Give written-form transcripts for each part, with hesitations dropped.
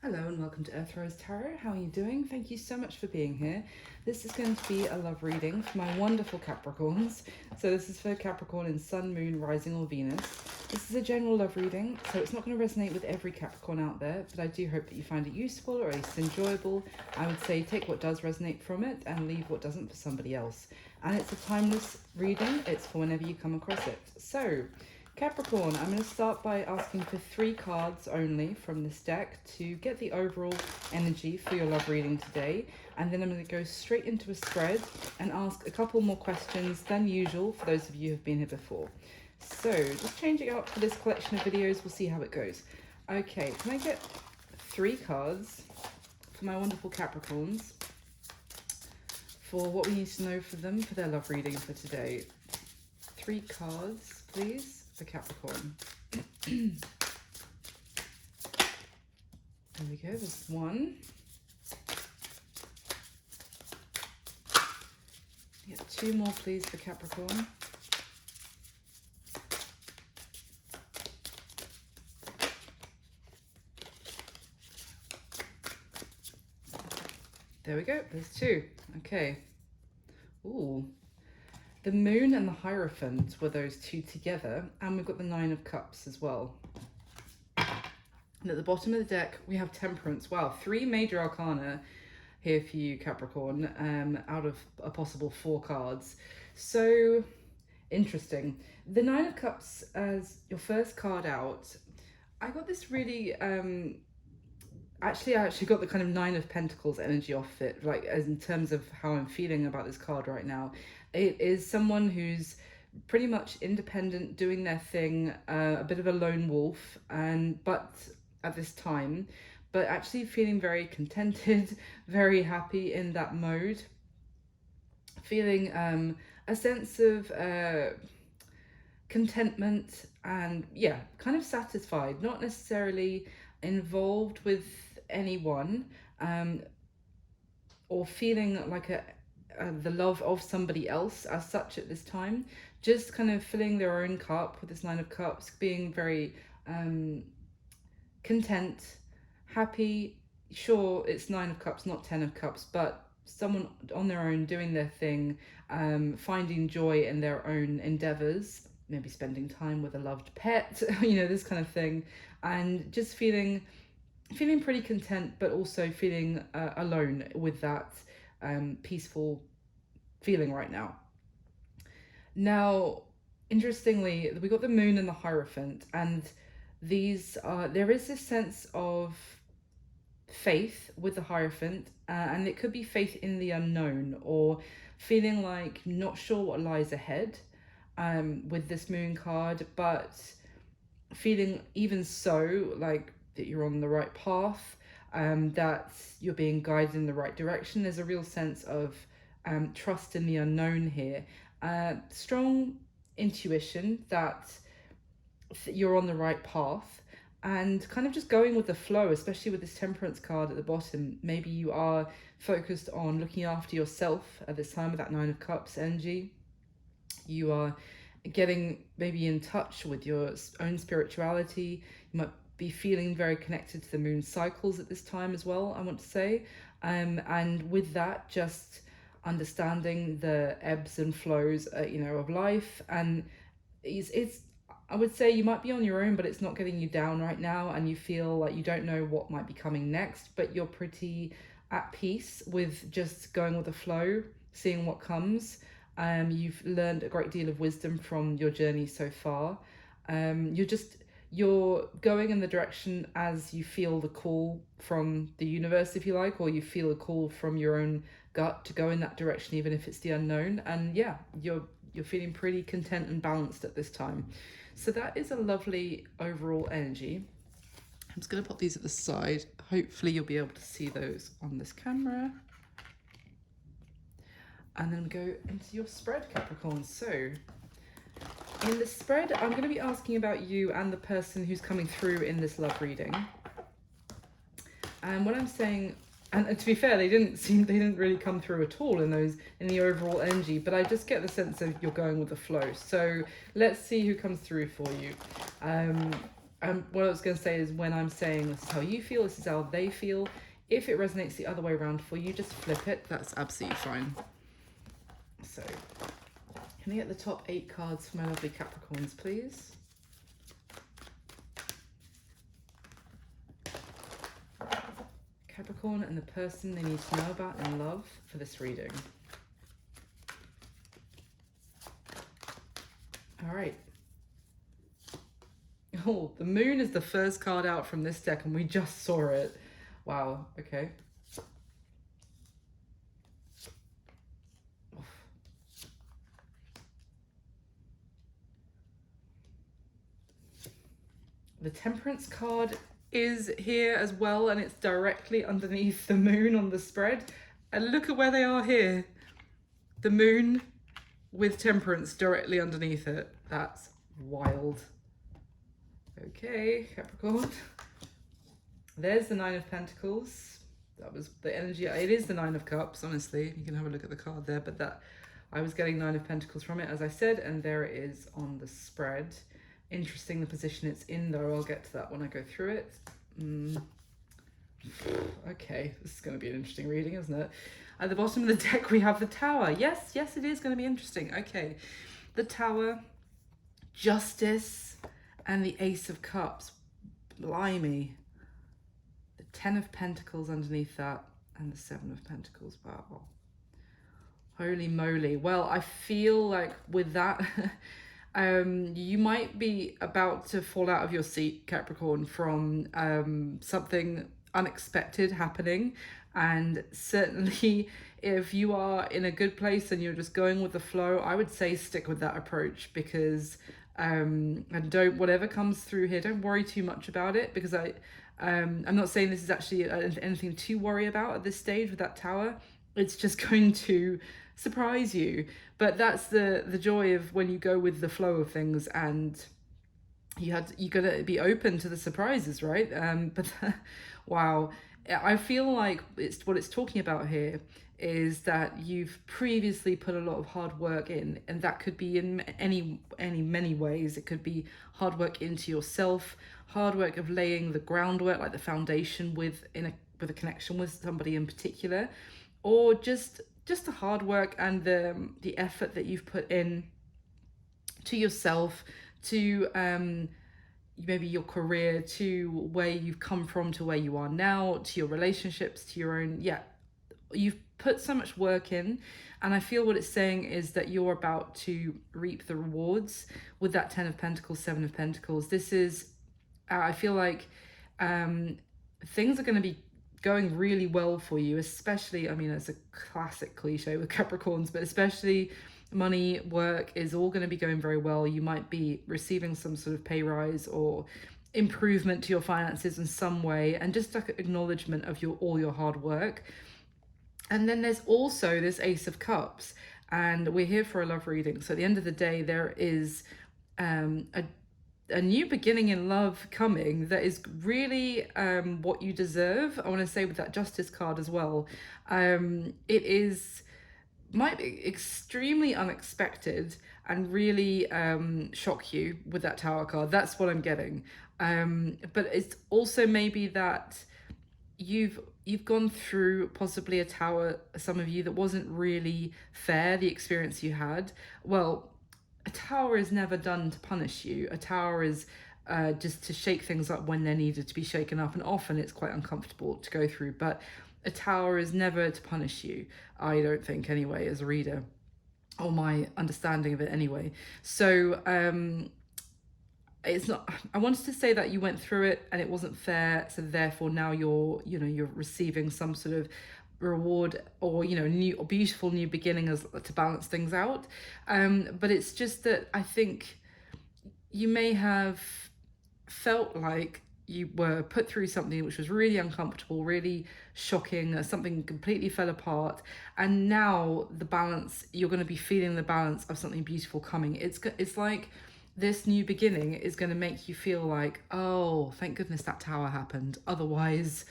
Hello and welcome to Earth Rose Tarot. How are you doing? Thank you so much for being here. This is going to be a love reading for my wonderful Capricorns. So this is for Capricorn in Sun, Moon, Rising or Venus. This is a general love reading, so it's not going to resonate with every Capricorn out there, but I do hope that you find it useful or at least enjoyable. I would say take what does resonate from it and leave what doesn't for somebody else. And it's a timeless reading. It's for whenever you come across it. So Capricorn, I'm going to start by asking for 3 cards only from this deck to get the overall energy for your love reading today. And then I'm going to go straight into a spread and ask a couple more questions than usual for those of you who have been here before. So just changing it up for this collection of videos, we'll see how it goes. Okay, can I get 3 cards for my wonderful Capricorns for what we need to know for them for their love reading for today? 3 cards, please. For Capricorn. There we go, there's 1. Get 2 more please for Capricorn. There we go, there's 2. Okay. Ooh. The Moon and the Hierophant were those 2 together, and we've got the 9 of Cups as well. And at the bottom of the deck, we have Temperance. Wow, 3 major arcana here for you, Capricorn, out of a possible 4 cards. So, interesting. The 9 of Cups as your first card out, I got this really... Actually, I got the kind of 9 of Pentacles energy off it, like as in terms of how I'm feeling about this card right now. It is someone who's pretty much independent, doing their thing, a bit of a lone wolf, but at this time, but actually feeling very contented, very happy in that mode, feeling a sense of contentment and, yeah, kind of satisfied, not necessarily involved with anyone or feeling like the love of somebody else as such at this time, just kind of filling their own cup with this 9 of Cups, being very content, happy. Sure, it's 9 of Cups, not 10 of Cups, but someone on their own doing their thing, finding joy in their own endeavors, maybe spending time with a loved pet, you know, this kind of thing, and just feeling pretty content, but also feeling alone with that peaceful feeling right now. Now, interestingly, we got the Moon and the Hierophant, and these are, there is this sense of faith with the Hierophant, and it could be faith in the unknown, or feeling like not sure what lies ahead with this Moon card, but feeling even so like that you're on the right path, that you're being guided in the right direction. There's a real sense of trust in the unknown here. Strong intuition that you're on the right path, and kind of just going with the flow, especially with this Temperance card at the bottom. Maybe you are focused on looking after yourself at this time with that 9 of Cups energy. You are getting maybe in touch with your own spirituality. You might be feeling very connected to the moon cycles at this time as well, I want to say. And with that, just understanding the ebbs and flows, you know, of life. And it's, I would say you might be on your own, but it's not getting you down right now. And you feel like you don't know what might be coming next, but you're pretty at peace with just going with the flow, seeing what comes. You've learned a great deal of wisdom from your journey so far. You're going in the direction as you feel the call from the universe, if you like, or you feel a call from your own gut to go in that direction, even if it's the unknown. And yeah, you're feeling pretty content and balanced at this time. So that is a lovely overall energy. I'm just going to pop these at the side. Hopefully you'll be able to see those on this camera. And then go into your spread, Capricorn. So in the spread, I'm going to be asking about you and the person who's coming through in this love reading. And what I'm saying, and to be fair, they didn't really come through at all in the overall energy, but I just get the sense of you're going with the flow. So let's see who comes through for you. what I was going to say is, when I'm saying this is how you feel, this is how they feel. If it resonates the other way around for you, just flip it. That's absolutely fine. So, can I get the top 8 cards for my lovely Capricorns, please? Capricorn and the person they need to know about and love for this reading. All right. Oh, the moon is the first card out from this deck, and we just saw it. Wow, okay. The Temperance card is here as well, and it's directly underneath the moon on the spread. And look at where they are here. The moon with Temperance directly underneath it. That's wild. Okay, Capricorn. There's the 9 of Pentacles. That was the energy. It is the 9 of Cups, honestly. You can have a look at the card there, but that I was getting 9 of Pentacles from it, as I said, and there it is on the spread. Interesting the position it's in, though. I'll get to that when I go through it. Okay, this is going to be an interesting reading, isn't it? At the bottom of the deck, we have the Tower. Yes, it is going to be interesting. Okay, the Tower, Justice, and the Ace of Cups. Blimey. The 10 of Pentacles underneath that, and the 7 of Pentacles. Wow. Holy moly. Well, I feel like with that... you might be about to fall out of your seat, Capricorn, from something unexpected happening. And certainly if you are in a good place and you're just going with the flow, I would say stick with that approach, because and don't, whatever comes through here, don't worry too much about it, because I'm not saying this is actually anything to worry about at this stage with that Tower. It's just going to surprise you. But that's the joy of when you go with the flow of things, and you gotta be open to the surprises, right? But wow, I feel like what it's talking about here is that you've previously put a lot of hard work in, and that could be in many ways. It could be hard work into yourself, hard work of laying the groundwork, like the foundation with a connection with somebody in particular, or just the hard work and the effort that you've put in to yourself, to maybe your career, to where you've come from, to where you are now, to your relationships, to your own, you've put so much work in. And I feel what it's saying is that you're about to reap the rewards with that 10 of Pentacles, 7 of Pentacles. This is, I feel like things are going to be going really well for you, especially, I mean, it's a classic cliche with Capricorns, but especially money, work is all going to be going very well. You might be receiving some sort of pay rise or improvement to your finances in some way, and just like acknowledgement of all your hard work. And then there's also this Ace of Cups, and we're here for a love reading. So at the end of the day, there is a new beginning in love coming that is really what you deserve. I want to say with that Justice card as well. Might be extremely unexpected and really shock you with that Tower card. That's what I'm getting. But it's also maybe that you've gone through possibly a Tower, some of you, that wasn't really fair, the experience you had. Well, a Tower is never done to punish you. A Tower is just to shake things up when they're needed to be shaken up, and often it's quite uncomfortable to go through. But a Tower is never to punish you, I don't think, anyway, as a reader, or my understanding of it anyway. So it's not, I wanted to say that you went through it and it wasn't fair, so therefore now you're receiving some sort of reward, or new beautiful new beginning as to balance things out. But it's just that I think you may have felt like you were put through something which was really uncomfortable, really shocking, something completely fell apart, and now the balance, you're going to be feeling the balance of something beautiful coming. It's like this new beginning is going to make you feel like, oh, thank goodness that Tower happened, otherwise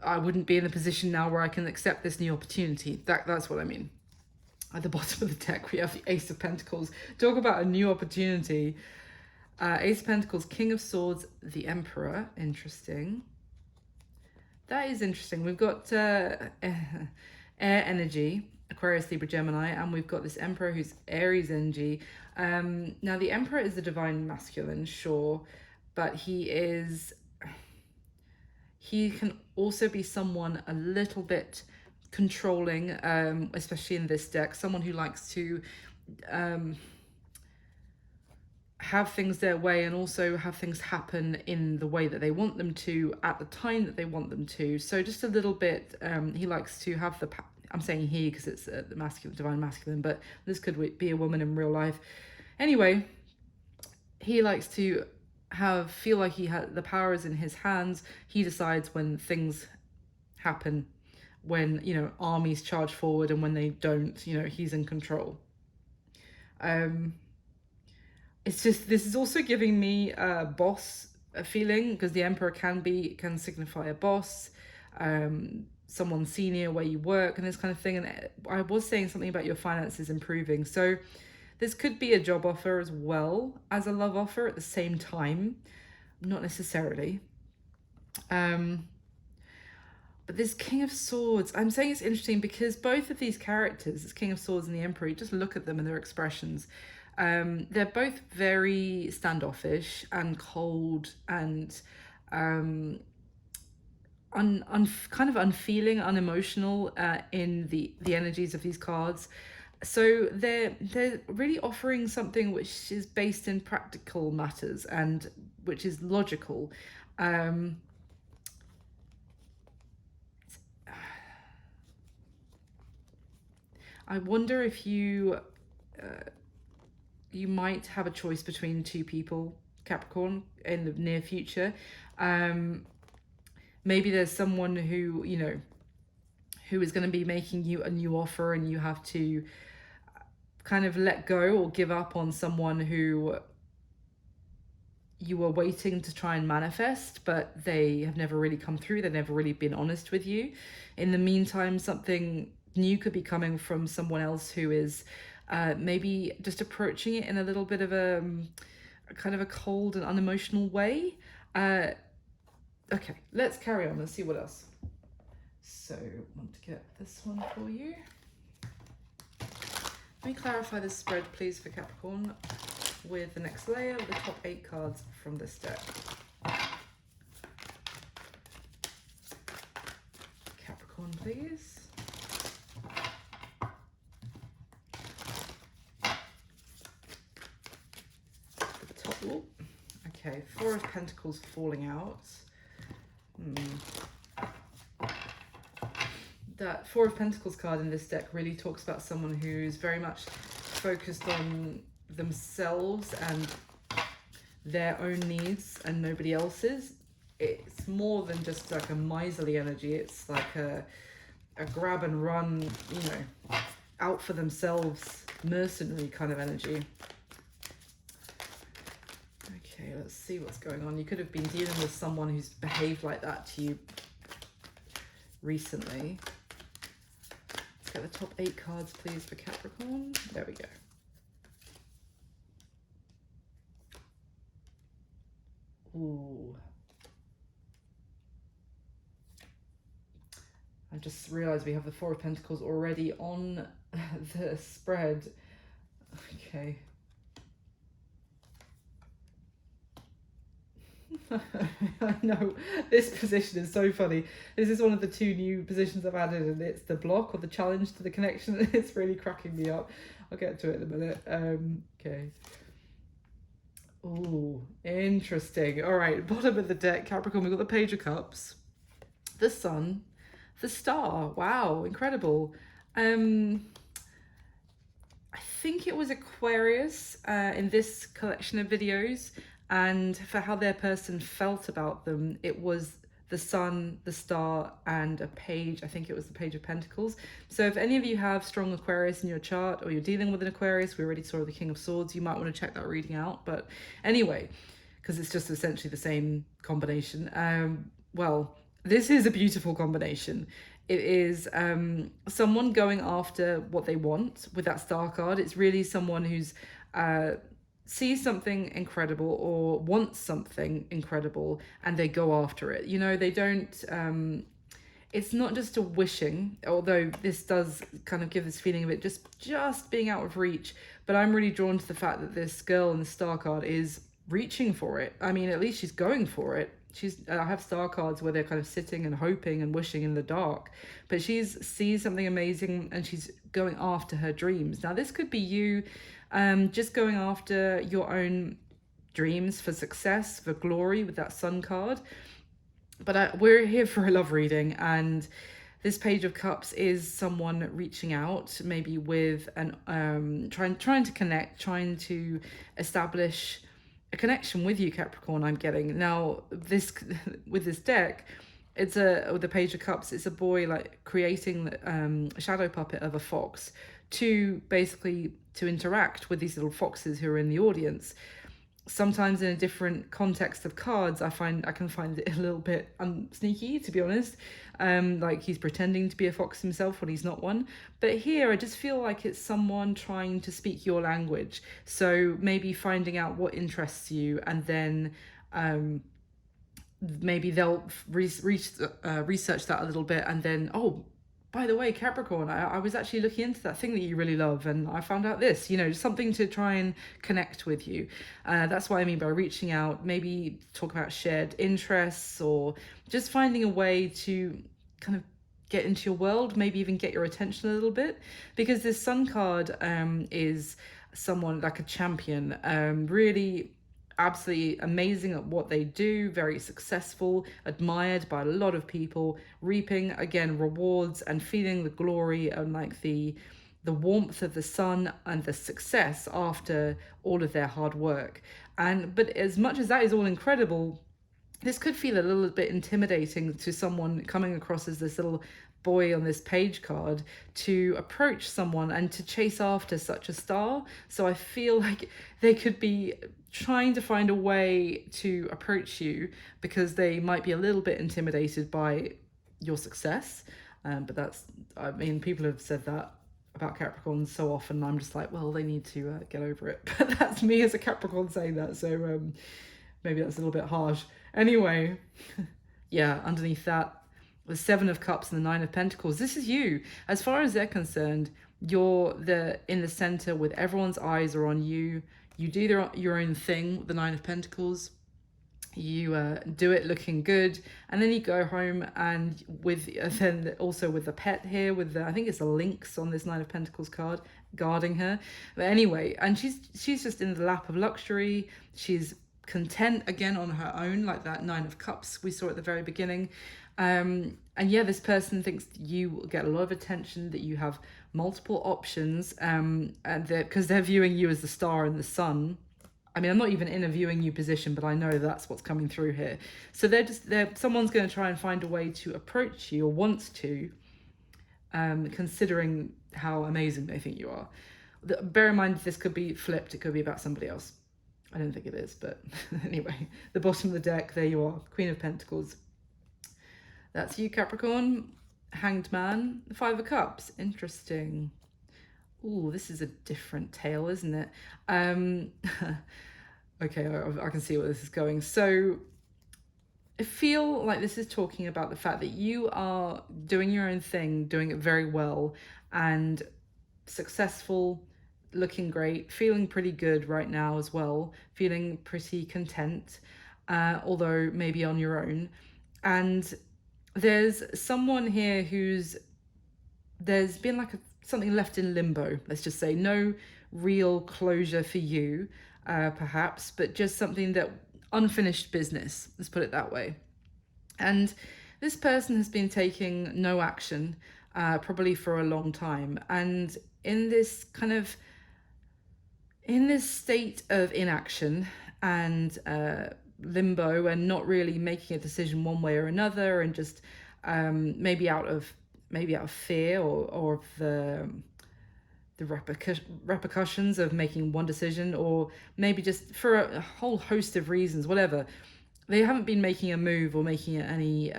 I wouldn't be in a position now where I can accept this new opportunity. That's what I mean. At the bottom of the deck, we have the Ace of Pentacles. Talk about a new opportunity. Ace of Pentacles, King of Swords, the Emperor. Interesting. That is interesting. We've got air energy, Aquarius, Libra, Gemini, and we've got this Emperor who's Aries energy. Now, the Emperor is the divine masculine, sure, but he can also be someone a little bit controlling, especially in this deck, someone who likes to have things their way and also have things happen in the way that they want them to at the time that they want them to. So just a little bit, he likes to have the, I'm saying he because it's the masculine, divine masculine, but this could be a woman in real life. Anyway, he likes to feel like the power is in his hands. He decides when things happen, when, you know, armies charge forward, and when they don't, you know, he's in control. It's just, this is also giving me a boss feeling, because the Emperor can signify a boss, someone senior where you work and this kind of thing. And I was saying something about your finances improving, so this could be a job offer as well as a love offer at the same time, not necessarily. But this King of Swords, I'm saying it's interesting because both of these characters, this King of Swords and the Emperor, you just look at them and their expressions. They're both very standoffish and cold and kind of unfeeling, unemotional in the energies of these cards. So they're really offering something which is based in practical matters and which is logical. I wonder if you might have a choice between two people, Capricorn, in the near future. Maybe there's someone who, you know, who is going to be making you a new offer, and you have to kind of let go or give up on someone who you were waiting to try and manifest, but they have never really come through. They've never really been honest with you. In the meantime, something new could be coming from someone else who is maybe just approaching it in a little bit of a kind of a cold and unemotional way. Okay, let's carry on. Let's see what else. So I want to get this one for you. Let me clarify this spread, please, for Capricorn with the next layer of the top 8 cards from this deck. Capricorn, please. The top, oh, okay, 4 of Pentacles falling out. That 4 of Pentacles card in this deck really talks about someone who's very much focused on themselves and their own needs and nobody else's. It's more than just like a miserly energy. It's like a grab and run, you know, out for themselves, mercenary kind of energy. Okay, let's see what's going on. You could have been dealing with someone who's behaved like that to you recently. Let's get the top 8 cards, please, for Capricorn. There we go. Ooh. I just realized we have the 4 of Pentacles already on the spread. Okay. I know, this position is so funny. This is one of the 2 new positions I've added, and it's the block or the challenge to the connection. It's really cracking me up. I'll get to it in a minute. Okay. Ooh, interesting. All right, bottom of the deck, Capricorn, we've got the Page of Cups, the Sun, the Star. Wow, incredible. I think it was Aquarius in this collection of videos, and for how their person felt about them, it was the Sun, the Star, and a Page. I think it was the Page of Pentacles. So if any of you have strong Aquarius in your chart, or you're dealing with an Aquarius, we already saw the King of Swords, you might want to check that reading out. But anyway, because it's just essentially the same combination. Well, this is a beautiful combination. It is someone going after what they want with that Star card. It's really someone who's sees something incredible or wants something incredible and they go after it. You know, they don't it's not just a wishing, although this does kind of give this feeling of it just being out of reach. But I'm really drawn to the fact that this girl in the star card is reaching for it. I mean, at least she's going for it. I have star cards where they're kind of sitting and hoping and wishing in the dark, but she's sees something amazing and she's going after her dreams. Now this could be you, just going after your own dreams for success, for glory with that sun card. But we're here for a love reading, and this Page of Cups is someone reaching out, maybe with an trying to connect, trying to establish a connection with you, Capricorn. I'm getting now this with this deck. It's with the Page of Cups. It's a boy like creating a shadow puppet of a fox to basically to interact with these little foxes who are in the audience. Sometimes in a different context of cards, I can find it a little bit sneaky, to be honest. Like he's pretending to be a fox himself when he's not one. But here, I just feel like it's someone trying to speak your language. So maybe finding out what interests you, and then maybe they'll research that a little bit, and then, oh, by the way, Capricorn, I was actually looking into that thing that you really love, and I found out this, you know, something to try and connect with you. That's what I mean by reaching out, maybe talk about shared interests, or just finding a way to kind of get into your world, maybe even get your attention a little bit, because this sun card is someone like a champion, really absolutely amazing at what they do, very successful, admired by a lot of people, reaping again rewards and feeling the glory and like the warmth of the sun and the success after all of their hard work. And but as much as that is all incredible, this could feel a little bit intimidating to someone coming across as this little boy on this page card, to approach someone and to chase after such a star. So I feel like they could be trying to find a way to approach you because they might be a little bit intimidated by your success. But that's, I mean, people have said that about Capricorns so often. I'm just like, well, they need to get over it. But that's me as a Capricorn saying that. So maybe that's a little bit harsh. Anyway, yeah, underneath that, the Seven of Cups and the Nine of Pentacles. This is you. As far as they're concerned, you're in the center with everyone's eyes are on you. You do your own thing with the Nine of Pentacles. You do it looking good, and then you go home and then also with the pet here, with I think it's a lynx on this Nine of Pentacles card guarding her. But anyway, and she's just in the lap of luxury. She's content again on her own, like that Nine of Cups we saw at the very beginning. And yeah, this person thinks you get a lot of attention, that you have multiple options, and because they're viewing you as the star and the sun. I mean, I'm not even in a viewing you position, but I know that's what's coming through here. So someone's going to try and find a way to approach you, or wants to, considering how amazing they think you are. Bear in mind, this could be flipped. It could be about somebody else. I don't think it is, but anyway, the bottom of the deck, there you are, Queen of Pentacles. That's you, Capricorn. Hanged Man, the Five of Cups. Interesting. Ooh, this is a different tale, isn't it? Okay, I can see where this is going. So I feel like this is talking about the fact that you are doing your own thing, doing it very well, and successful, looking great, feeling pretty good right now as well, feeling pretty content, although maybe on your own. And there's someone here there's been like something left in limbo, let's just say. No real closure for you, perhaps, but just something that unfinished business, let's put it that way. And this person has been taking no action, probably for a long time. And in this state of inaction and limbo, and not really making a decision one way or another, and just maybe out of fear or the repercussions of making one decision, or maybe just for a whole host of reasons, whatever, they haven't been making a move or making any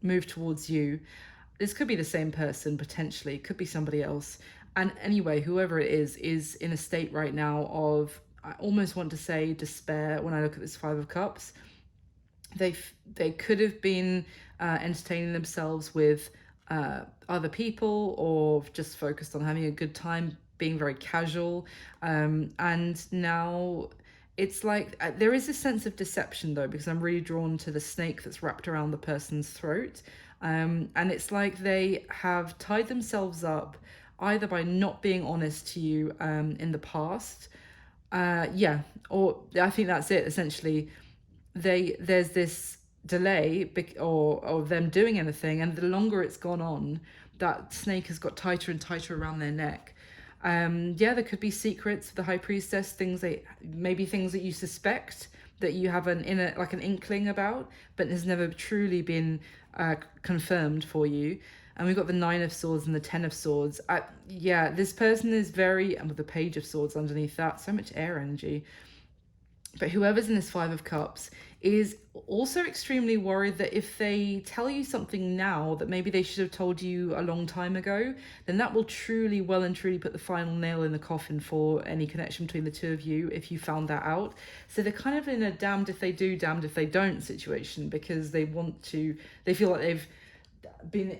move towards you. This could be the same person, potentially, it could be somebody else. And anyway, whoever it is in a state right now of I almost want to say despair when I look at this Five of Cups. They could have been entertaining themselves with other people, or just focused on having a good time, being very casual. And now it's like there is a sense of deception though, because I'm really drawn to the snake that's wrapped around the person's throat. And it's like they have tied themselves up either by not being honest to you in the past. Yeah, or I think that's it essentially. There's this delay or them doing anything, and the longer it's gone on, that snake has got tighter and tighter around their neck. Yeah, there could be secrets of the high priestess, things that you suspect, that you have an inner, like an inkling about, but has never truly been confirmed for you. And we've got the Nine of Swords and the Ten of Swords. Yeah, this person is very, and with the Page of Swords underneath that, so much air energy. But whoever's in this Five of Cups is also extremely worried that if they tell you something now that maybe they should have told you a long time ago, then that will truly, well and truly put the final nail in the coffin for any connection between the two of you if you found that out. So they're kind of in a damned if they do, damned if they don't situation, because they feel like they've been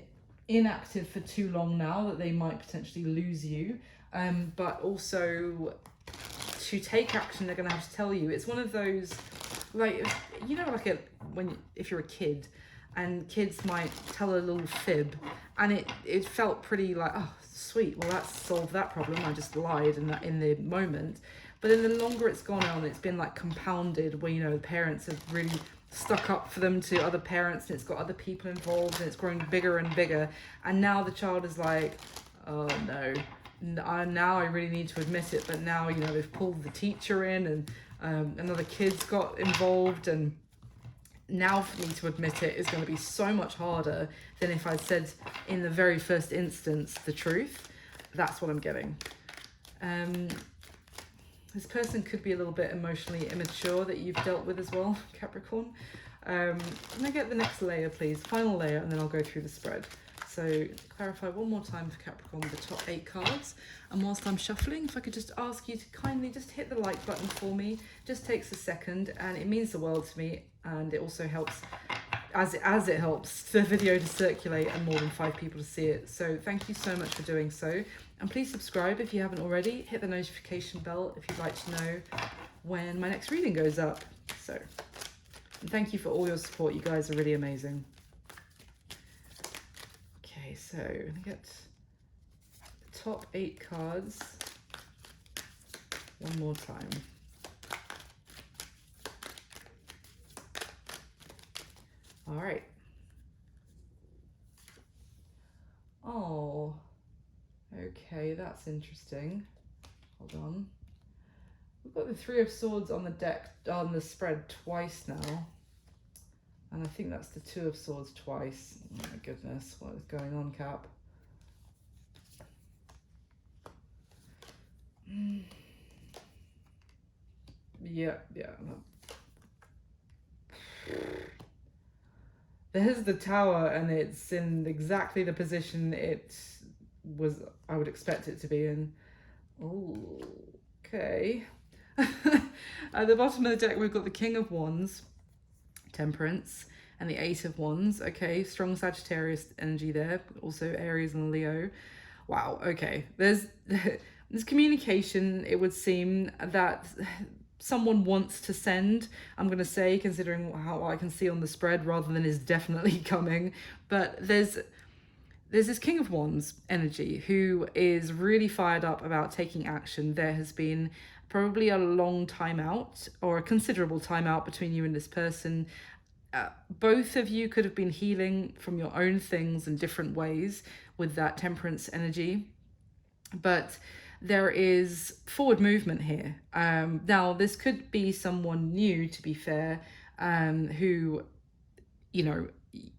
inactive for too long now, that they might potentially lose you. But also, to take action, they're going to have to tell you. It's one of those, like, if you're a kid, and kids might tell a little fib, and it felt pretty like, oh sweet, well that's solved that problem, I just lied in the moment. But then the longer it's gone on, it's been like compounded, where the parents have really stuck up for them to other parents, and it's got other people involved, and it's growing bigger and bigger, and now the child is like, oh no, now I really need to admit it, but now they've pulled the teacher in, and another kid's got involved, and now for me to admit it is going to be so much harder than if I'd said in the very first instance the truth. That's what I'm getting. This person could be a little bit emotionally immature that you've dealt with as well, Capricorn. Can I get the next layer, please? Final layer, and then I'll go through the spread. So clarify one more time for Capricorn the top 8 cards. And whilst I'm shuffling, if I could just ask you to kindly just hit the like button for me. Just takes a second, and it means the world to me. And it also helps, as it helps the video to circulate and more than 5 people to see it. So thank you so much for doing so. And please subscribe if you haven't already. Hit the notification bell if you'd like to know when my next reading goes up. So, and thank you for all your support. You guys are really amazing. Okay, so I'm going to get the top 8 cards one more time. All right. Oh, okay, that's interesting. Hold on. We've got the Three of Swords on the deck, on the spread twice now. And I think that's the Two of Swords twice. Oh my goodness, what is going on, Cap? Yeah. There's the Tower, and it's in exactly the position I would expect it to be in. Oh, okay. At the bottom of the deck, we've got the King of Wands, Temperance, and the Eight of Wands. Okay, strong Sagittarius energy there. Also Aries and Leo. Wow, okay. There's communication, it would seem, that someone wants to send, I'm going to say, considering how I can see on the spread, rather than is definitely coming. But there's this King of Wands energy who is really fired up about taking action. There has been probably a long time out, or a considerable time out, between you and this person. Both of you could have been healing from your own things in different ways with that Temperance energy. But there is forward movement here. Now, this could be someone new, to be fair, who,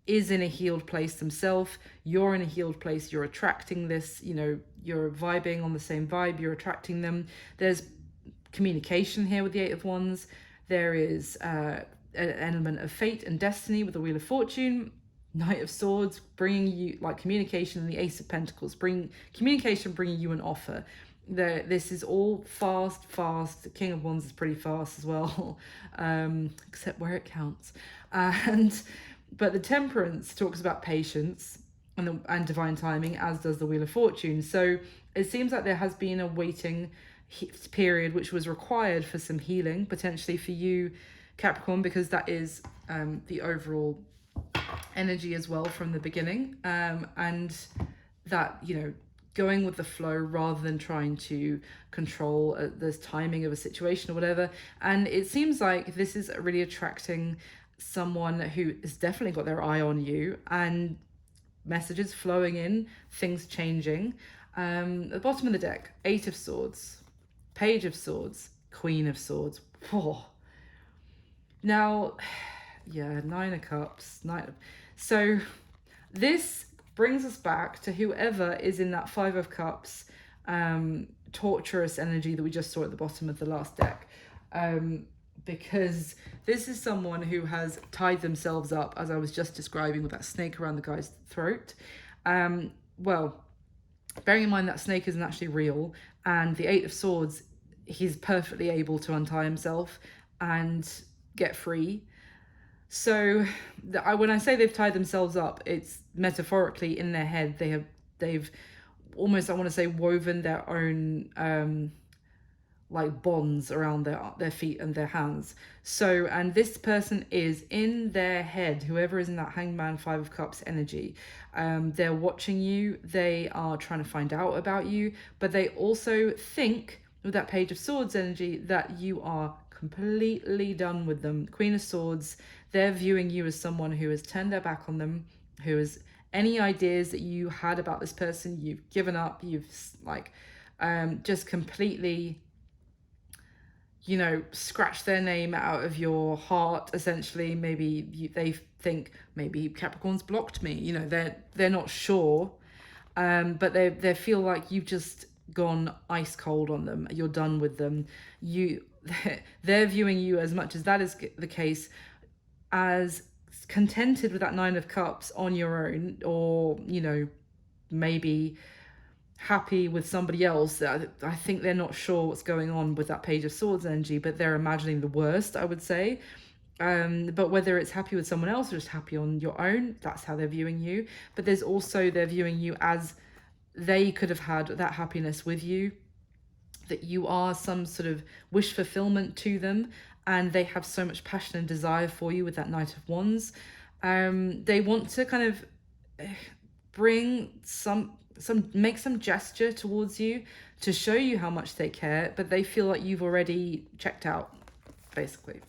is in a healed place themselves. You're in a healed place. You're attracting this, you're vibing on the same vibe. You're attracting them. There's communication here with the Eight of Wands. There is an element of fate and destiny with the Wheel of Fortune. Knight of Swords bringing you like communication, and the Ace of Pentacles bringing you an offer. This is all fast. The King of Wands is pretty fast as well, except where it counts. And but the Temperance talks about patience and divine timing, as does the Wheel of Fortune. So it seems like there has been a waiting period which was required for some healing, potentially for you, Capricorn, because that is the overall energy as well from the beginning, and that, you know, going with the flow rather than trying to control the timing of a situation or whatever. And it seems like this is really attracting someone who has definitely got their eye on you, and messages flowing in, things changing. At the bottom of the deck, 8 of Swords, Page of Swords, Queen of Swords. Oh. Now, yeah, 9 of Cups. So this brings us back to whoever is in that 5 of Cups, torturous energy that we just saw at the bottom of the last deck. Because this is someone who has tied themselves up, as I was just describing, with that snake around the guy's throat. Well, bearing in mind that snake isn't actually real, and the 8 of Swords, he's perfectly able to untie himself and get free. So when I say they've tied themselves up, it's metaphorically in their head. They've almost, I want to say, woven their own like bonds around their feet and their hands. So, and this person is in their head, whoever is in that Hangman 5 of Cups energy. They're watching you, they are trying to find out about you, but they also think, with that Page of Swords energy, that you are completely done with them. Queen of Swords, they're viewing you as someone who has turned their back on them, who has any ideas that you had about this person, you've given up, you've like just completely, you know, scratch their name out of your heart, essentially. Maybe they think maybe Capricorn's blocked me, you know, they're not sure, but they feel like you've just gone ice cold on them, you're done with them. They're viewing you, as much as that is the case, as contented with that 9 of Cups on your own, or, you know, maybe happy with somebody else. I think they're not sure what's going on with that Page of Swords energy, but they're imagining the worst, I would say. But whether it's happy with someone else or just happy on your own, that's how they're viewing you. But there's also, they're viewing you as they could have had that happiness with you, that you are some sort of wish fulfillment to them, and they have so much passion and desire for you with that Knight of Wands. They want to kind of bring make some gesture towards you to show you how much they care, but they feel like you've already checked out, basically.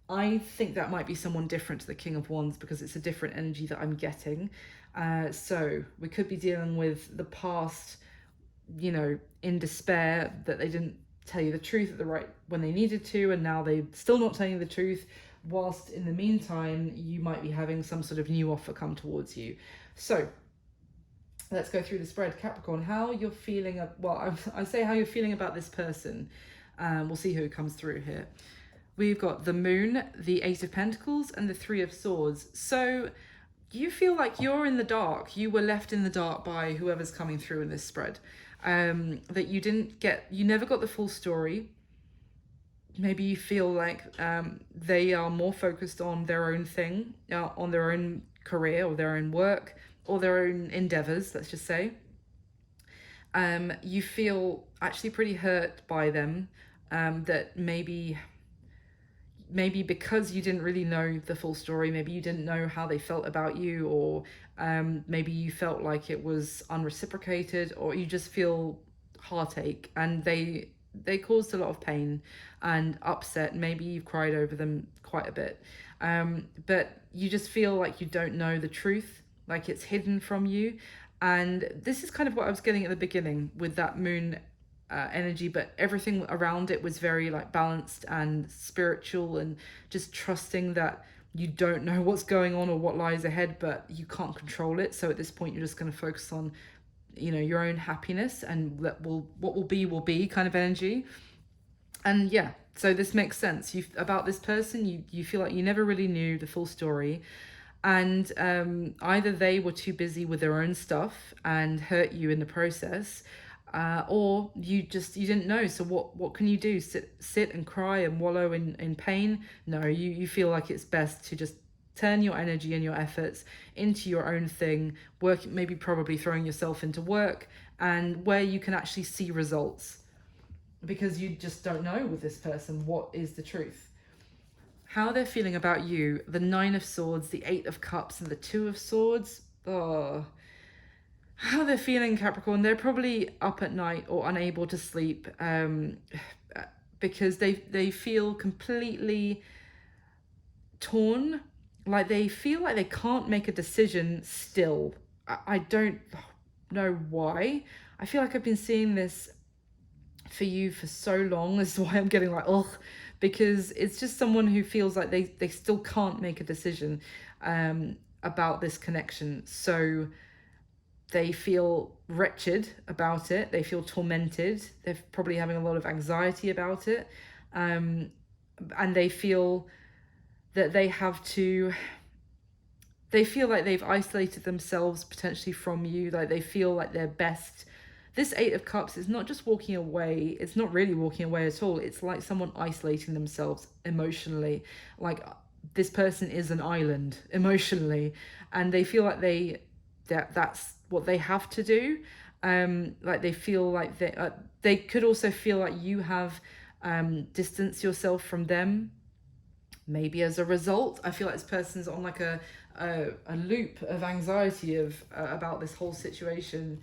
I think that might be someone different to the King of Wands, because it's a different energy that I'm getting. So we could be dealing with the past, you know, in despair that they didn't tell you the truth at the right when they needed to, and now they're still not telling you the truth, whilst in the meantime you might be having some sort of new offer come towards you. So let's go through the spread. Capricorn, how you're feeling, I say how you're feeling about this person. We'll see who comes through here. We've got the Moon, the 8 of Pentacles, and the 3 of Swords. So you feel like you're in the dark. You were left in the dark by whoever's coming through in this spread. That you never got the full story. Maybe you feel like they are more focused on their own thing, on their own career or their own work or their own endeavors, let's just say. You feel actually pretty hurt by them, that maybe because you didn't really know the full story, maybe you didn't know how they felt about you, or maybe you felt like it was unreciprocated, or you just feel heartache, and they caused a lot of pain and upset. Maybe you've cried over them quite a bit, but you just feel like you don't know the truth, like it's hidden from you. And this is kind of what I was getting at the beginning with that Moon energy, but everything around it was very like balanced and spiritual, and just trusting that you don't know what's going on or what lies ahead, but you can't control it. So at this point, you're just going to focus on, you know, your own happiness, and what will be kind of energy. And yeah, so this makes sense. About this person, you feel like you never really knew the full story, and either they were too busy with their own stuff and hurt you in the process, or you didn't know. So what can you do? Sit and cry and wallow in pain? No, you feel like it's best to just turn your energy and your efforts into your own thing, work, maybe probably throwing yourself into work, and where you can actually see results, because you just don't know with this person what is the truth. How they're feeling about you: the Nine of Swords, the Eight of Cups, and the Two of Swords. Oh, how they're feeling, Capricorn. They're probably up at night or unable to sleep, because they feel completely torn. Like they feel like they can't make a decision still. I don't know why. I feel like I've been seeing this for you for so long. This is why I'm getting like, ugh, because it's just someone who feels like they still can't make a decision about this connection. So they feel wretched about it. They feel tormented. They're probably having a lot of anxiety about it. And they feel that they feel like they've isolated themselves potentially from you. Like they feel like they're best. This Eight of Cups is not just walking away. It's not really walking away at all. It's like someone isolating themselves emotionally. Like this person is an island emotionally, and they feel like that's what they have to do. Like they feel like they could also feel like you have distanced yourself from them. Maybe as a result, I feel like this person's on like a loop of anxiety about this whole situation.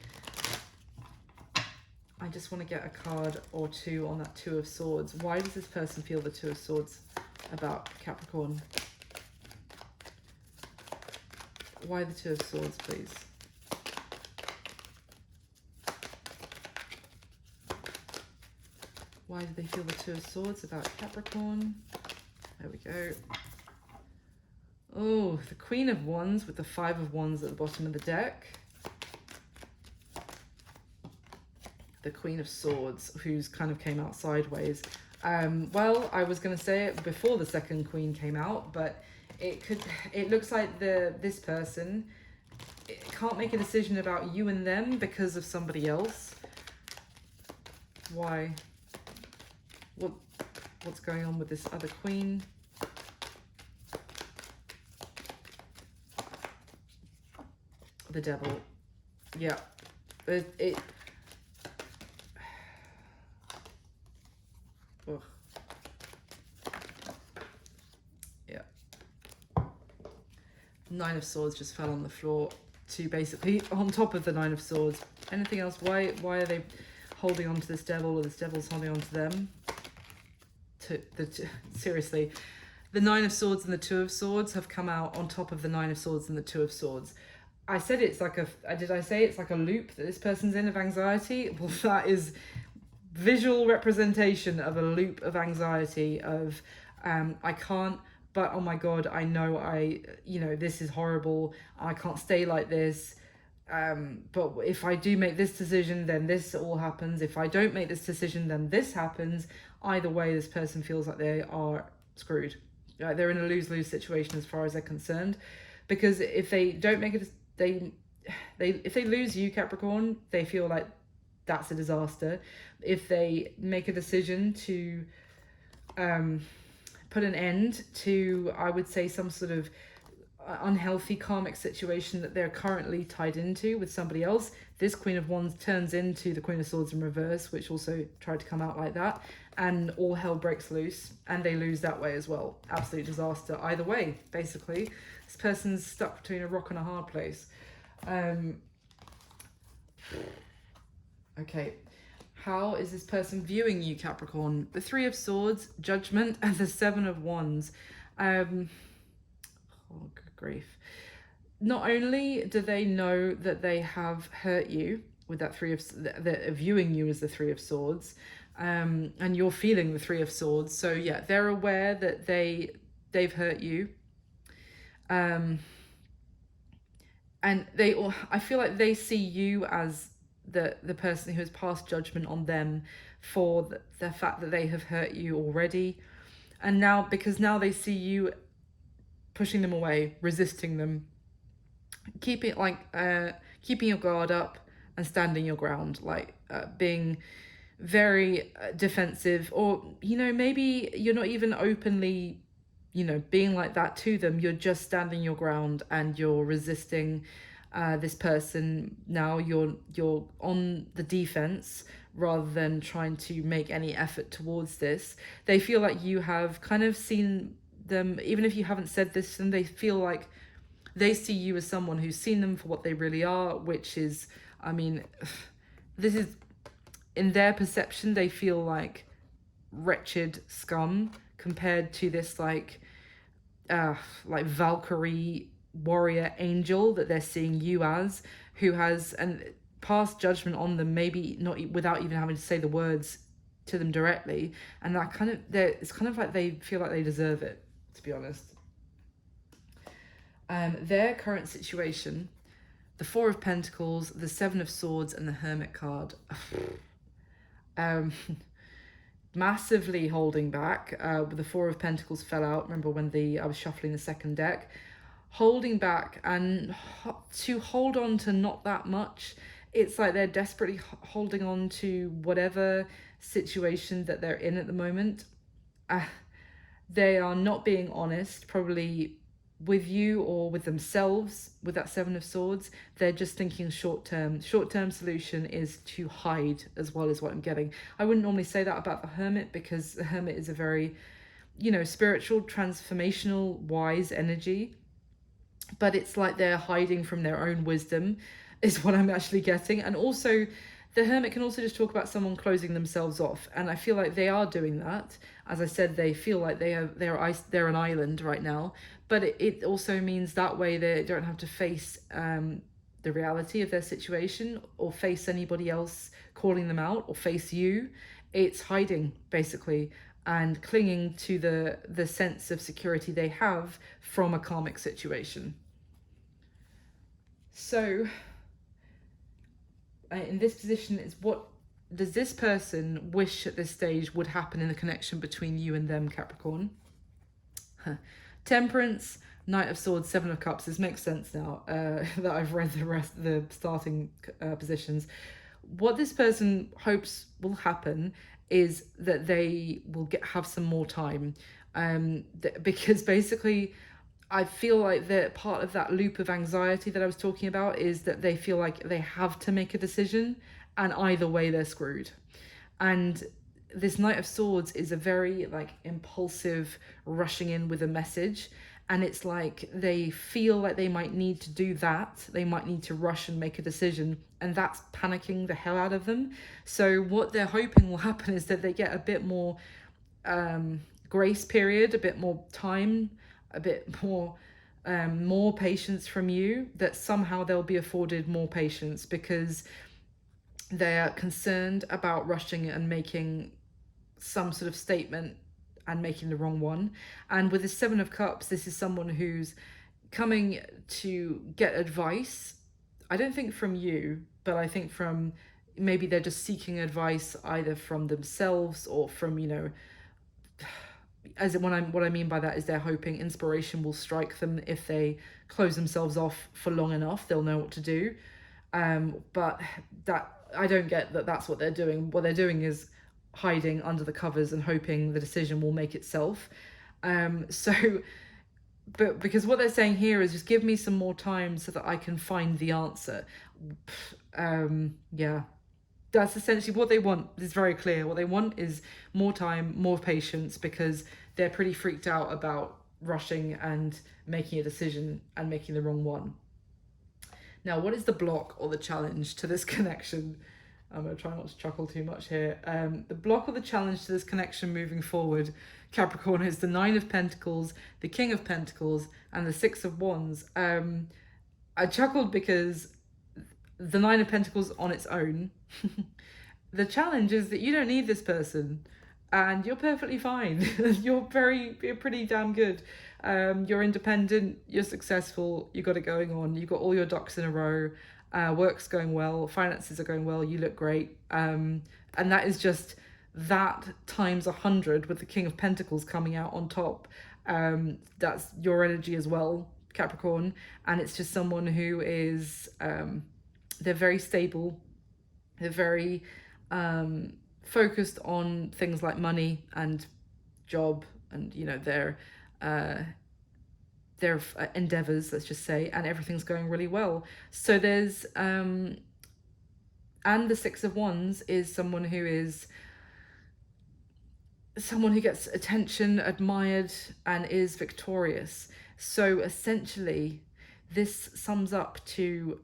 I just want to get a card or two on that Two of Swords. Why does this person feel the Two of Swords about Capricorn? Why the Two of Swords, please? Why do they feel the Two of Swords about Capricorn? There we go. Oh, the Queen of Wands with the Five of Wands at the bottom of the deck. The Queen of Swords, who's kind of came out sideways. Well, I was going to say it before the second Queen came out, but it looks like this person can't make a decision about you and them because of somebody else. Why? What's going on with this other Queen? The Devil. Yeah. It ugh. Yeah. Nine of Swords just fell on the floor to basically on top of the Nine of Swords. Anything else? Why are they holding on to this devil, or this devil's holding on to them? Seriously, the Nine of Swords and the Two of Swords have come out on top of the Nine of Swords and the Two of Swords. I said it's like did I say it's like a loop that this person's in of anxiety? Well, that is visual representation of a loop of anxiety of I can't, but oh my God, I know this is horrible. I can't stay like this. But if I do make this decision, then this all happens. If I don't make this decision, then this happens. Either way, this person feels like they are screwed. They're in a lose-lose situation as far as they're concerned, because if they don't make it, if they lose you, Capricorn, they feel like that's a disaster. If they make a decision to put an end to, I would say, some sort of unhealthy karmic situation that they're currently tied into with somebody else, this Queen of Wands turns into the Queen of Swords in reverse, which also tried to come out like that, and all hell breaks loose, and they lose that way as well. Absolute disaster either way. Basically, this person's stuck between a rock and a hard place. Okay, how is this person viewing you, Capricorn? The Three of Swords, Judgment, and the Seven of Wands. Oh, good grief. Not only do they know that they have hurt you with that they're viewing you as the Three of Swords, and you're feeling the Three of Swords. So yeah, they're aware that they've hurt you. And I feel like they see you as the person who has passed judgment on them for the fact that they have hurt you already. And now, because now they see you pushing them away, resisting them, keeping your guard up, and standing your ground, like being very defensive, or maybe you're not even openly being like that to them. You're just standing your ground and you're resisting this person. Now you're on the defense rather than trying to make any effort towards this. They feel like you have kind of seen them, even if you haven't said this, and they feel like they see you as someone who's seen them for what they really are, which is, I mean, this is, in their perception, they feel like wretched scum compared to this like Valkyrie warrior angel that they're seeing you as, who has and passed judgment on them, maybe not without even having to say the words to them directly, and that kind of, it's kind of like they feel like they deserve it, to be honest. Their current situation: the Four of Pentacles, the Seven of Swords, and the Hermit card. Massively holding back. The Four of Pentacles fell out. Remember when I was shuffling the second deck? Holding back and to hold on to not that much. It's like they're desperately holding on to whatever situation that they're in at the moment. They are not being honest, probably with you or with themselves. With that Seven of Swords, they're just thinking short term solution is to hide, as well as what I'm getting. I wouldn't normally say that about the Hermit, because the Hermit is a very spiritual, transformational, wise energy, but it's like they're hiding from their own wisdom is what I'm actually getting. And also the Hermit can also just talk about someone closing themselves off, and I feel like they are doing that. As I said, they feel like they're an island right now, but it also means that way they don't have to face the reality of their situation, or face anybody else calling them out, or face you. It's hiding, basically, and clinging to the sense of security they have from a karmic situation. So in this position, is what does this person wish at this stage would happen in the connection between you and them, Capricorn? Temperance, Knight of Swords, Seven of Cups. This makes sense now that I've read the starting positions. What this person hopes will happen is that they will have some more time, because basically I feel like that part of that loop of anxiety that I was talking about is that they feel like they have to make a decision, and either way they're screwed. And this Knight of Swords is a very like impulsive rushing in with a message, and it's like they feel like they might need to do that. They might need to rush and make a decision, and that's panicking the hell out of them. So what they're hoping will happen is that they get a bit more grace period, a bit more time, a bit more patience from you, that somehow they'll be afforded more patience because they're concerned about rushing and making some sort of statement and making the wrong one. And with the Seven of Cups, this is someone who's coming to get advice. I don't think from you, but I think from, maybe they're just seeking advice either from themselves or from, what I mean by that is they're hoping inspiration will strike them. If they close themselves off for long enough, they'll know what to do. But that, I don't get that that's what they're doing. What they're doing is hiding under the covers and hoping the decision will make itself. But because what they're saying here is just give me some more time so that I can find the answer. Yeah, that's essentially what they want. It's very clear. What they want is more time, more patience, because they're pretty freaked out about rushing and making a decision and making the wrong one. Now, what is the block or the challenge to this connection? I'm going to try not to chuckle too much here. The block or the challenge to this connection moving forward, Capricorn, is the Nine of Pentacles, the King of Pentacles, and the Six of Wands. I chuckled because the Nine of Pentacles on its own. The challenge is that you don't need this person, and you're perfectly fine. You're pretty damn good. You're independent, you're successful, you got it going on, you've got all your ducks in a row, work's going well, finances are going well, you look great. And that is just that times 100 with the King of Pentacles coming out on top. That's your energy as well, Capricorn. And it's just someone who is, they're very stable, They're very focused on things like money and job, and you know their endeavors, let's just say, and everything's going really well. So there's and the Six of Wands is someone who gets attention, admired, and is victorious. So essentially, this sums up to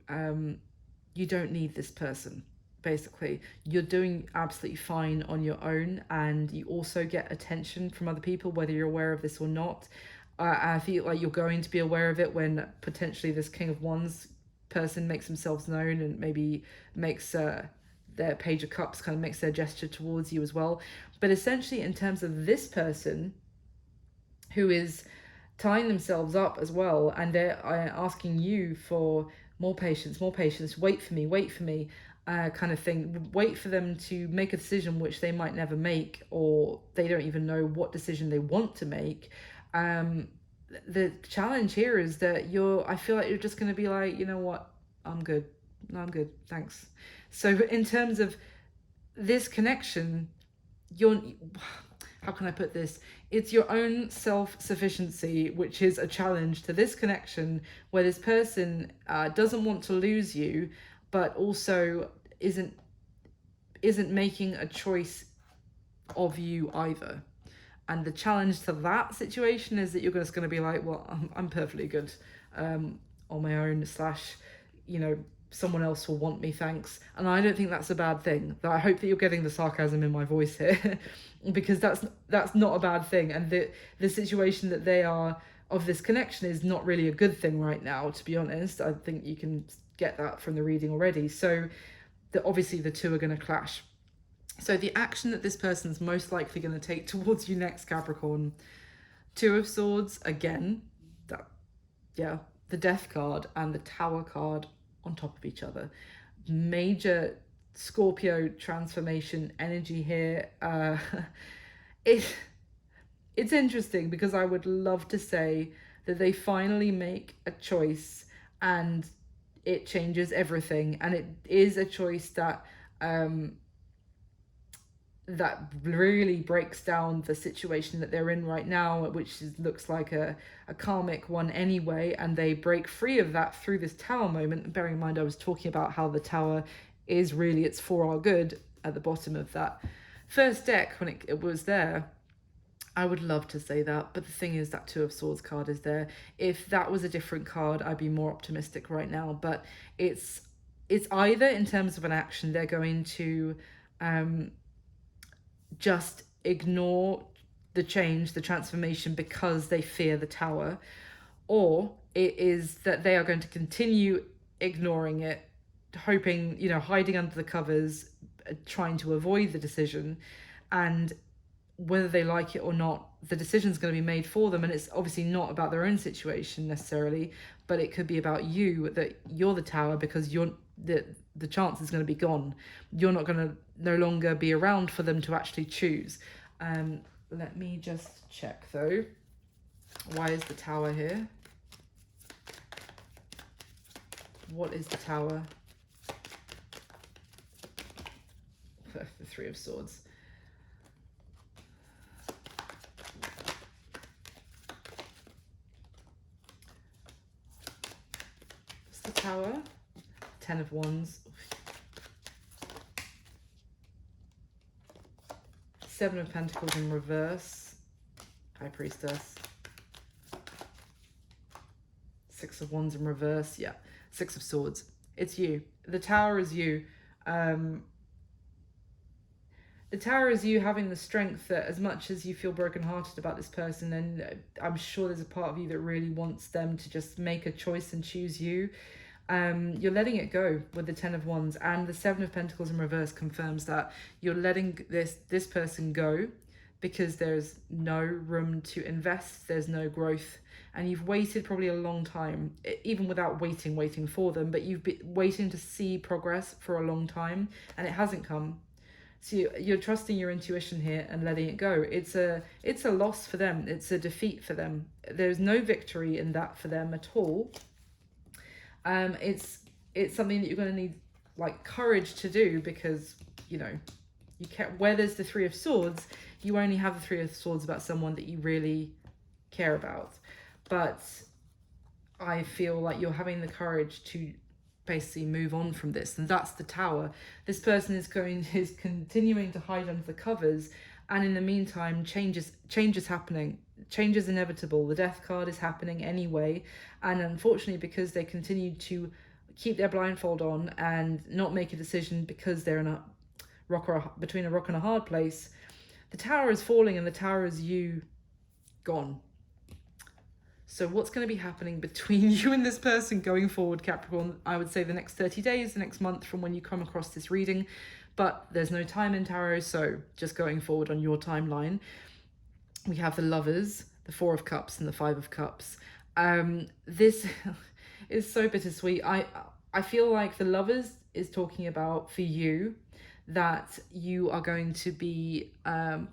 you don't need this person. Basically, you're doing absolutely fine on your own, and you also get attention from other people, whether you're aware of this or not. I feel like you're going to be aware of it when potentially this King of Wands person makes themselves known and maybe makes their Page of Cups kind of makes their gesture towards you as well. But essentially, in terms of this person who is tying themselves up as well, and they're asking you for more patience, wait for me, kind of thing. Wait for them to make a decision which they might never make, or they don't even know what decision they want to make. The challenge here is that I feel like you're just going to be like, you know what, I'm good. No, I'm good. Thanks. So in terms of this connection, how can I put this? It's your own self-sufficiency, which is a challenge to this connection, where this person doesn't want to lose you, but also isn't making a choice of you either. And the challenge to that situation is that you're just going to be like, well, I'm perfectly good on my own, you know, someone else will want me, thanks. And I don't think that's a bad thing. I hope that you're getting the sarcasm in my voice here, because that's not a bad thing. And the situation that they are of this connection is not really a good thing right now, to be honest. I think you can get that from the reading already. So obviously the two are going to clash. So the action that this person's most likely going to take towards you next, Capricorn, Two of Swords, again, the Death card and the Tower card on top of each other. Major Scorpio transformation energy here. It's interesting because I would love to say that they finally make a choice and it changes everything, and it is a choice that that really breaks down the situation that they're in right now, which looks like a karmic one anyway, and they break free of that through this Tower moment. Bearing in mind I was talking about how the Tower is really, it's for our good at the bottom of that first deck when it was there. I would love to say that, but the thing is that Two of Swords card is there. If that was a different card, I'd be more optimistic right now, but it's either in terms of an action, they're going to just ignore the change, the transformation, because they fear the Tower, or it is that they are going to continue ignoring it, hoping, hiding under the covers, trying to avoid the decision, and whether they like it or not, the decision's going to be made for them. And it's obviously not about their own situation necessarily, but it could be about you, that you're the Tower, because the chance is going to be gone. You're not going to no longer be around for them to actually choose. Let me just check though. Why is the Tower here? What is the Tower? The Three of Swords. What's the Tower? Ten of Wands. Seven of Pentacles in reverse. High Priestess. Six of Wands in reverse. Yeah. Six of Swords. It's you. The Tower is you. The Tower is you having the strength that, as much as you feel brokenhearted about this person, and I'm sure there's a part of you that really wants them to just make a choice and choose you, you're letting it go with the Ten of Wands, and the Seven of Pentacles in reverse confirms that you're letting this person go because there's no room to invest, there's no growth, and you've waited probably a long time, even without waiting for them, but you've been waiting to see progress for a long time, and it hasn't come. So you're trusting your intuition here and letting it go. It's a loss for them. It's a defeat for them. There's no victory in that for them at all. It's something that you're going to need like courage to do, because, you know, you can't, where there's the Three of Swords, you only have the Three of Swords about someone that you really care about. But I feel like you're having the courage to basically move on from this, and that's the Tower. This person is continuing to hide under the covers, and in the meantime, change is happening. Change is inevitable. The Death card is happening anyway, and unfortunately, because they continue to keep their blindfold on and not make a decision because they're in a between a rock and a hard place, the Tower is falling, and the Tower is you gone. So what's going to be happening between you and this person going forward, Capricorn? I would say the next 30 days, the next month from when you come across this reading. But there's no time in tarot, so just going forward on your timeline. We have the Lovers, the Four of Cups, and the Five of Cups. This is so bittersweet. I feel like the Lovers is talking about, for you, that you are going to be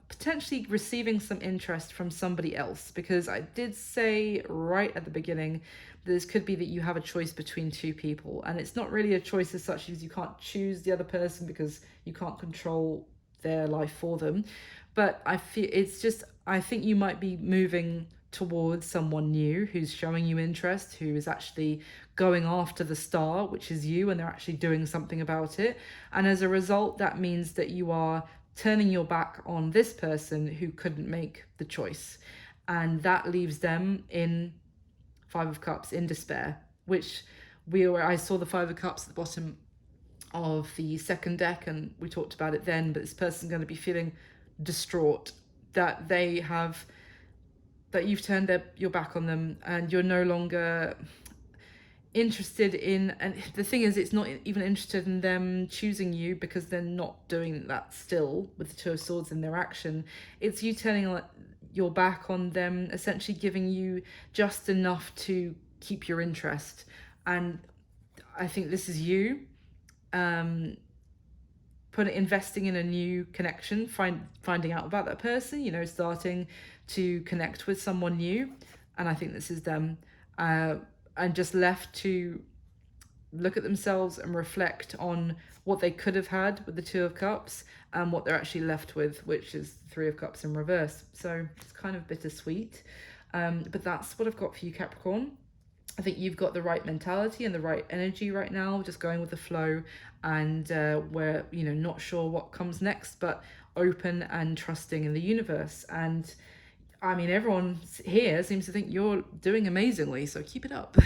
potentially receiving some interest from somebody else, because I did say right at the beginning this could be that you have a choice between two people, and it's not really a choice as such, as you can't choose the other person because you can't control their life for them. But I feel it's just, I think you might be moving towards someone new who's showing you interest, who is actually going after the star, which is you, and they're actually doing something about it. And as a result, that means that you are turning your back on this person who couldn't make the choice, and that leaves them in Five of Cups, in despair, which I saw the Five of Cups at the bottom of the second deck, and we talked about it then. But this person's going to be feeling distraught that you've turned your back on them, and you're no longer interested in, and the thing is, it's not even interested in them choosing you, because they're not doing that still with the Two of Swords in their action. It's you turning your back on them, essentially giving you just enough to keep your interest. And I think this is you investing in a new connection, finding out about that person, you know, starting to connect with someone new. And I think this is them, and just left to look at themselves and reflect on what they could have had with the Two of Cups, and what they're actually left with, which is Three of Cups in reverse. So it's kind of bittersweet, but that's what I've got for you, Capricorn. I think you've got the right mentality and the right energy right now, just going with the flow, and we're, you know, not sure what comes next, but open and trusting in the universe. And I mean, everyone here seems to think you're doing amazingly, so keep it up.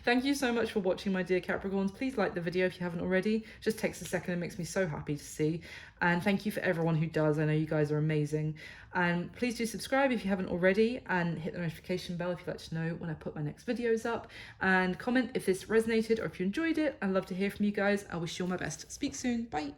Thank you so much for watching, my dear Capricorns. Please like the video if you haven't already. It just takes a second and makes me so happy to see. And thank you for everyone who does. I know you guys are amazing. And please do subscribe if you haven't already, and hit the notification bell if you'd like to know when I put my next videos up. And comment if this resonated or if you enjoyed it. I'd love to hear from you guys. I wish you all my best. Speak soon. Bye.